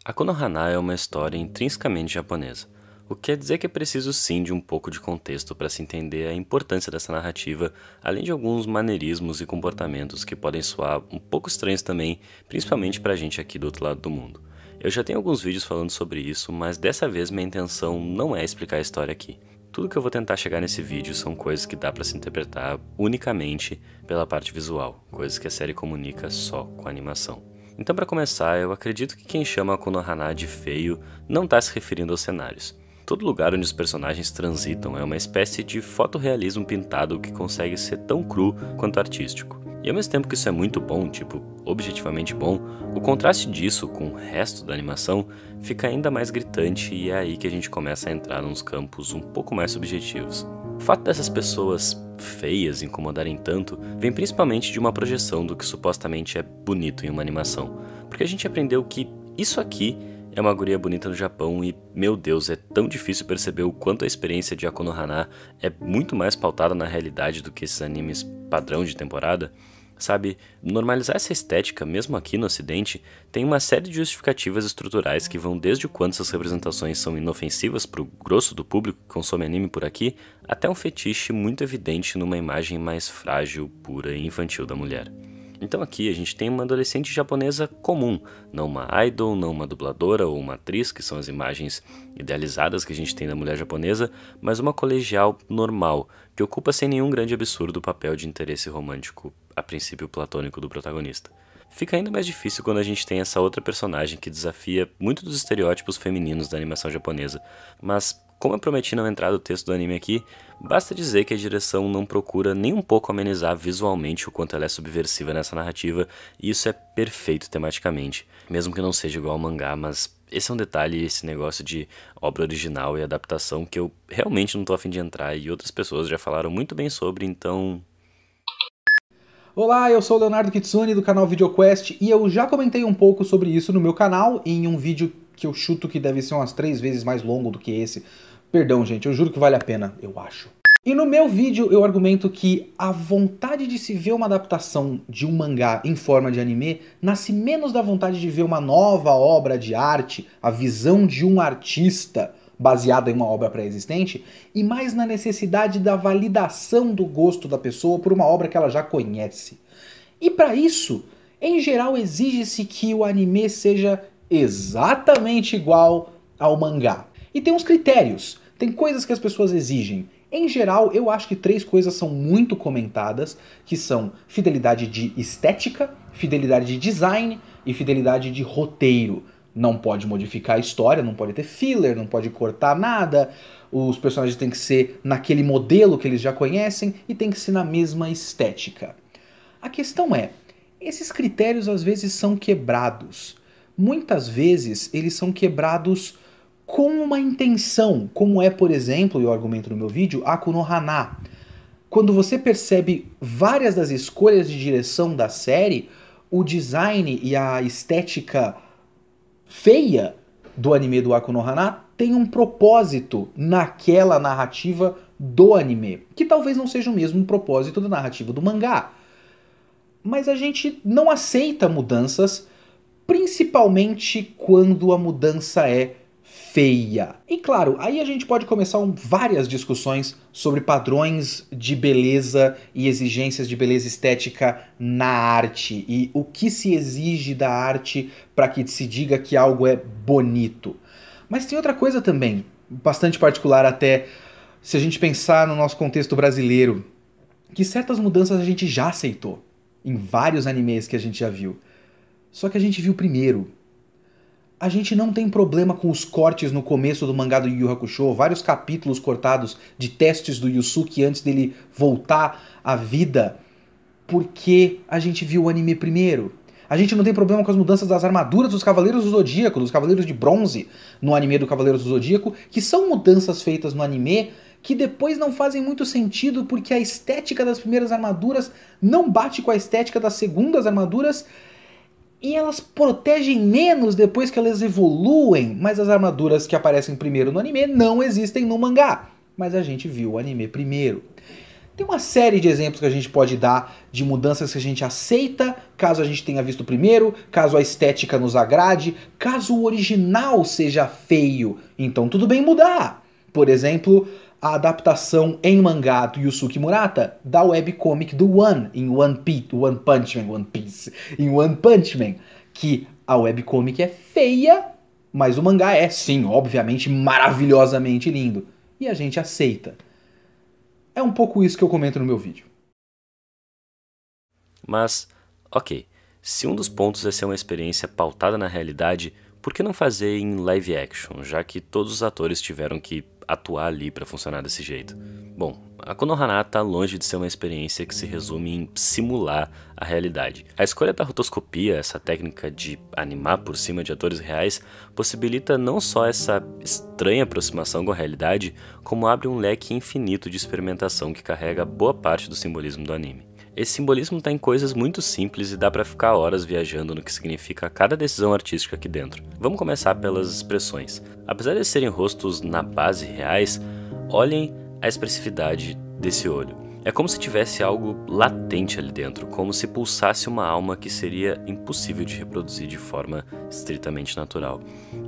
A Konohana é uma história intrinsecamente japonesa, o que quer dizer que é preciso sim de um pouco de contexto para se entender a importância dessa narrativa, além de alguns maneirismos e comportamentos que podem soar um pouco estranhos também, principalmente pra gente aqui do outro lado do mundo. Eu já tenho alguns vídeos falando sobre isso, mas dessa vez minha intenção não é explicar a história aqui. Tudo que eu vou tentar chegar nesse vídeo são coisas que dá para se interpretar unicamente pela parte visual, coisas que a série comunica só com a animação. Então, para começar, eu acredito que quem chama a Konohana de feio não está se referindo aos cenários. Todo lugar onde os personagens transitam é uma espécie de fotorrealismo pintado que consegue ser tão cru quanto artístico. E ao mesmo tempo que isso é muito bom, tipo, objetivamente bom, o contraste disso com o resto da animação fica ainda mais gritante e é aí que a gente começa a entrar nos campos um pouco mais subjetivos. O fato dessas pessoas feias incomodarem tanto vem principalmente de uma projeção do que supostamente é bonito em uma animação, porque a gente aprendeu que isso aqui é uma guria bonita no Japão e, meu Deus, é tão difícil perceber o quanto a experiência de Konohana é muito mais pautada na realidade do que esses animes padrão de temporada. Sabe, normalizar essa estética, mesmo aqui no ocidente, tem uma série de justificativas estruturais que vão desde o quanto essas representações são inofensivas pro grosso do público que consome anime por aqui, até um fetiche muito evidente numa imagem mais frágil, pura e infantil da mulher. Então aqui a gente tem uma adolescente japonesa comum, não uma idol, não uma dubladora ou uma atriz, que são as imagens idealizadas que a gente tem da mulher japonesa, mas uma colegial normal, que ocupa sem nenhum grande absurdo o papel de interesse romântico, a princípio platônico, do protagonista. Fica ainda mais difícil quando a gente tem essa outra personagem que desafia muito dos estereótipos femininos da animação japonesa, mas como eu prometi não entrar do texto do anime aqui, basta dizer que a direção não procura nem um pouco amenizar visualmente o quanto ela é subversiva nessa narrativa, e isso é perfeito tematicamente, mesmo que não seja igual ao mangá, mas esse é um detalhe, esse negócio de obra original e adaptação que eu realmente não tô a fim de entrar e outras pessoas já falaram muito bem sobre, então... Olá, eu sou o Leonardo Kitsune do canal VideoQuest e eu já comentei um pouco sobre isso no meu canal em um vídeo que eu chuto que deve ser umas 3 vezes mais longo do que esse. Perdão, gente, eu juro que vale a pena, eu acho. E no meu vídeo eu argumento que a vontade de se ver uma adaptação de um mangá em forma de anime nasce menos da vontade de ver uma nova obra de arte, a visão de um artista baseada em uma obra pré-existente, e mais na necessidade da validação do gosto da pessoa por uma obra que ela já conhece. E para isso, em geral exige-se que o anime seja exatamente igual ao mangá. E tem uns critérios, tem coisas que as pessoas exigem. Em geral, eu acho que 3 coisas são muito comentadas, que são fidelidade de estética, fidelidade de design e fidelidade de roteiro. Não pode modificar a história, não pode ter filler, não pode cortar nada, os personagens têm que ser naquele modelo que eles já conhecem e tem que ser na mesma estética. A questão é, esses critérios às vezes são quebrados. Muitas vezes eles são quebrados com uma intenção, como é, por exemplo, e eu argumento no meu vídeo, a Konohana. Quando você percebe várias das escolhas de direção da série, o design e a estética feia do anime do Konohana tem um propósito naquela narrativa do anime, que talvez não seja o mesmo propósito da narrativa do mangá. Mas a gente não aceita mudanças, principalmente quando a mudança é feia. E claro, aí a gente pode começar várias discussões sobre padrões de beleza e exigências de beleza estética na arte e o que se exige da arte para que se diga que algo é bonito. Mas tem outra coisa também, bastante particular até se a gente pensar no nosso contexto brasileiro, que certas mudanças a gente já aceitou em vários animes que a gente já viu. Só que a gente viu primeiro. A gente não tem problema com os cortes no começo do mangá do Yu Yu Hakusho, vários capítulos cortados de testes do Yusuke antes dele voltar à vida, porque a gente viu o anime primeiro. A gente não tem problema com as mudanças das armaduras dos Cavaleiros do Zodíaco, dos Cavaleiros de Bronze no anime do Cavaleiros do Zodíaco, que são mudanças feitas no anime que depois não fazem muito sentido porque a estética das primeiras armaduras não bate com a estética das segundas armaduras, e elas protegem menos depois que elas evoluem, mas as armaduras que aparecem primeiro no anime não existem no mangá. Mas a gente viu o anime primeiro. Tem uma série de exemplos que a gente pode dar de mudanças que a gente aceita, caso a gente tenha visto primeiro, caso a estética nos agrade, caso o original seja feio, então tudo bem mudar. Por exemplo, a adaptação em mangá do Yusuke Murata da webcomic do One, em One Punch Man, que a webcomic é feia, mas o mangá é, sim, obviamente, maravilhosamente lindo. E a gente aceita. É um pouco isso que eu comento no meu vídeo. Mas, ok, se um dos pontos é ser uma experiência pautada na realidade, por que não fazer em live action, já que todos os atores tiveram que atuar ali para funcionar desse jeito? Bom, a Konohana tá longe de ser uma experiência que se resume em simular a realidade. A escolha da rotoscopia, essa técnica de animar por cima de atores reais, possibilita não só essa estranha aproximação com a realidade, como abre um leque infinito de experimentação que carrega boa parte do simbolismo do anime. Esse simbolismo está em coisas muito simples e dá pra ficar horas viajando no que significa cada decisão artística aqui dentro. Vamos começar pelas expressões. Apesar de serem rostos na base reais, olhem a expressividade desse olho. É como se tivesse algo latente ali dentro, como se pulsasse uma alma que seria impossível de reproduzir de forma estritamente natural.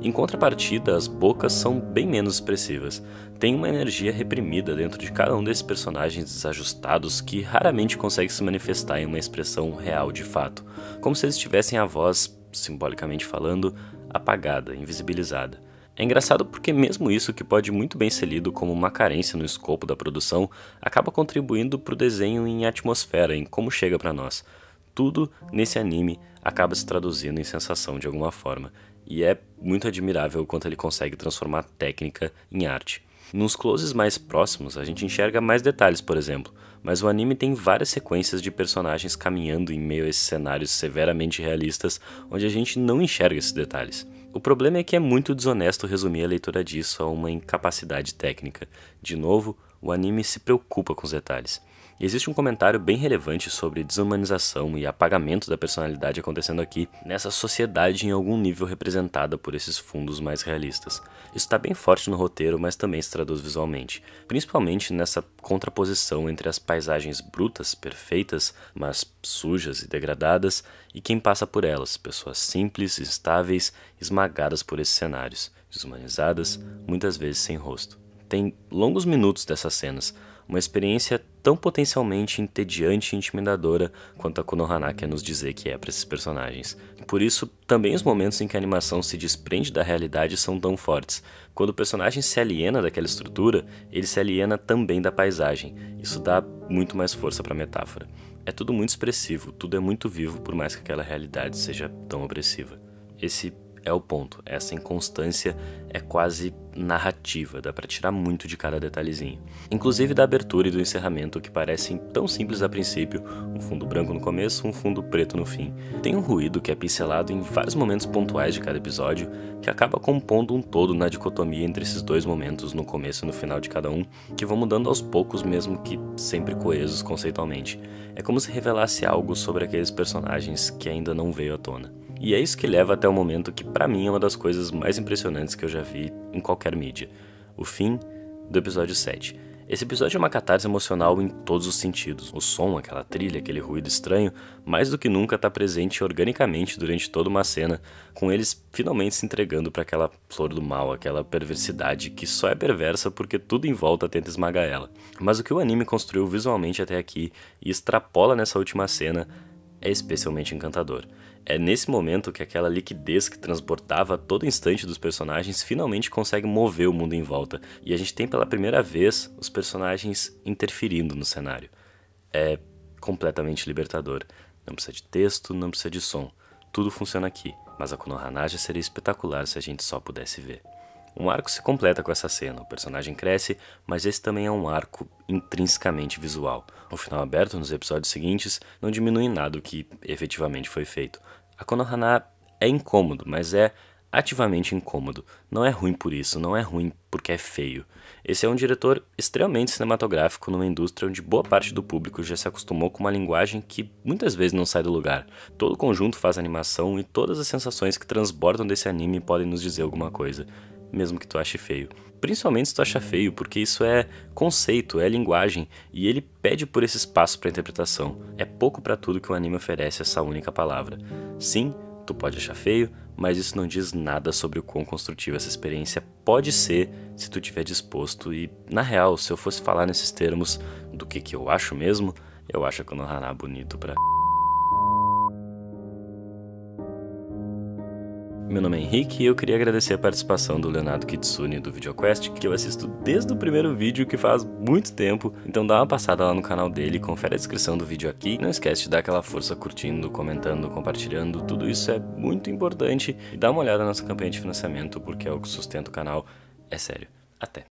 Em contrapartida, as bocas são bem menos expressivas. Tem uma energia reprimida dentro de cada um desses personagens desajustados que raramente consegue se manifestar em uma expressão real de fato, como se eles tivessem a voz, simbolicamente falando, apagada, invisibilizada. É engraçado porque mesmo isso, que pode muito bem ser lido como uma carência no escopo da produção, acaba contribuindo para o desenho em atmosfera, em como chega para nós. Tudo nesse anime acaba se traduzindo em sensação de alguma forma, e é muito admirável o quanto ele consegue transformar a técnica em arte. Nos closes mais próximos, a gente enxerga mais detalhes, por exemplo, mas o anime tem várias sequências de personagens caminhando em meio a esses cenários severamente realistas, onde a gente não enxerga esses detalhes. O problema é que é muito desonesto resumir a leitura disso a uma incapacidade técnica. De novo, o anime se preocupa com os detalhes. E existe um comentário bem relevante sobre desumanização e apagamento da personalidade acontecendo aqui, nessa sociedade em algum nível representada por esses fundos mais realistas. Isso está bem forte no roteiro, mas também se traduz visualmente, principalmente nessa contraposição entre as paisagens brutas, perfeitas, mas sujas e degradadas, e quem passa por elas, pessoas simples, instáveis, esmagadas por esses cenários, desumanizadas, muitas vezes sem rosto. Tem longos minutos dessas cenas, uma experiência tão potencialmente entediante e intimidadora quanto a Konohana quer nos dizer que é para esses personagens. Por isso, também os momentos em que a animação se desprende da realidade são tão fortes. Quando o personagem se aliena daquela estrutura, ele se aliena também da paisagem. Isso dá muito mais força para a metáfora. É tudo muito expressivo, tudo é muito vivo, por mais que aquela realidade seja tão opressiva. Esse é o ponto, essa inconstância é quase narrativa, dá pra tirar muito de cada detalhezinho. Inclusive da abertura e do encerramento, que parecem tão simples a princípio, um fundo branco no começo, um fundo preto no fim. Tem um ruído que é pincelado em vários momentos pontuais de cada episódio, que acaba compondo um todo na dicotomia entre esses dois momentos, no começo e no final de cada um, que vão mudando aos poucos, mesmo que sempre coesos conceitualmente. É como se revelasse algo sobre aqueles personagens que ainda não veio à tona. E é isso que leva até o momento que pra mim é uma das coisas mais impressionantes que eu já vi em qualquer mídia. O fim do episódio 7. Esse episódio é uma catarse emocional em todos os sentidos. O som, aquela trilha, aquele ruído estranho, mais do que nunca está presente organicamente durante toda uma cena, com eles finalmente se entregando para aquela flor do mal, aquela perversidade que só é perversa porque tudo em volta tenta esmagar ela. Mas o que o anime construiu visualmente até aqui e extrapola nessa última cena é especialmente encantador. É nesse momento que aquela liquidez que transbordava a todo instante dos personagens finalmente consegue mover o mundo em volta, e a gente tem pela primeira vez os personagens interferindo no cenário. É completamente libertador. Não precisa de texto, não precisa de som. Tudo funciona aqui, mas a Konohana já seria espetacular se a gente só pudesse ver. Um arco se completa com essa cena, o personagem cresce, mas esse também é um arco intrinsecamente visual. O final aberto nos episódios seguintes não diminui em nada o que efetivamente foi feito. A Konohana é incômodo, mas é ativamente incômodo. Não é ruim por isso, não é ruim porque é feio. Esse é um diretor extremamente cinematográfico numa indústria onde boa parte do público já se acostumou com uma linguagem que muitas vezes não sai do lugar. Todo o conjunto faz animação e todas as sensações que transbordam desse anime podem nos dizer alguma coisa. mesmo que tu ache feio. Principalmente se tu acha feio, porque isso é conceito, é linguagem, e ele pede por esse espaço para interpretação. É pouco para tudo que o anime oferece essa única palavra. Sim, tu pode achar feio, mas isso não diz nada sobre o quão construtiva essa experiência pode ser se tu estiver disposto. E, na real, se eu fosse falar nesses termos do que eu acho mesmo, eu acho a Konohana bonito pra... Meu nome é Henrique e eu queria agradecer a participação do Leonardo Kitsune do VideoQuest, que eu assisto desde o primeiro vídeo, que faz muito tempo. Então dá uma passada lá no canal dele, confere a descrição do vídeo aqui. Não esquece de dar aquela força curtindo, comentando, compartilhando, tudo isso é muito importante. E dá uma olhada na nossa campanha de financiamento, porque é o que sustenta o canal. É sério. Até!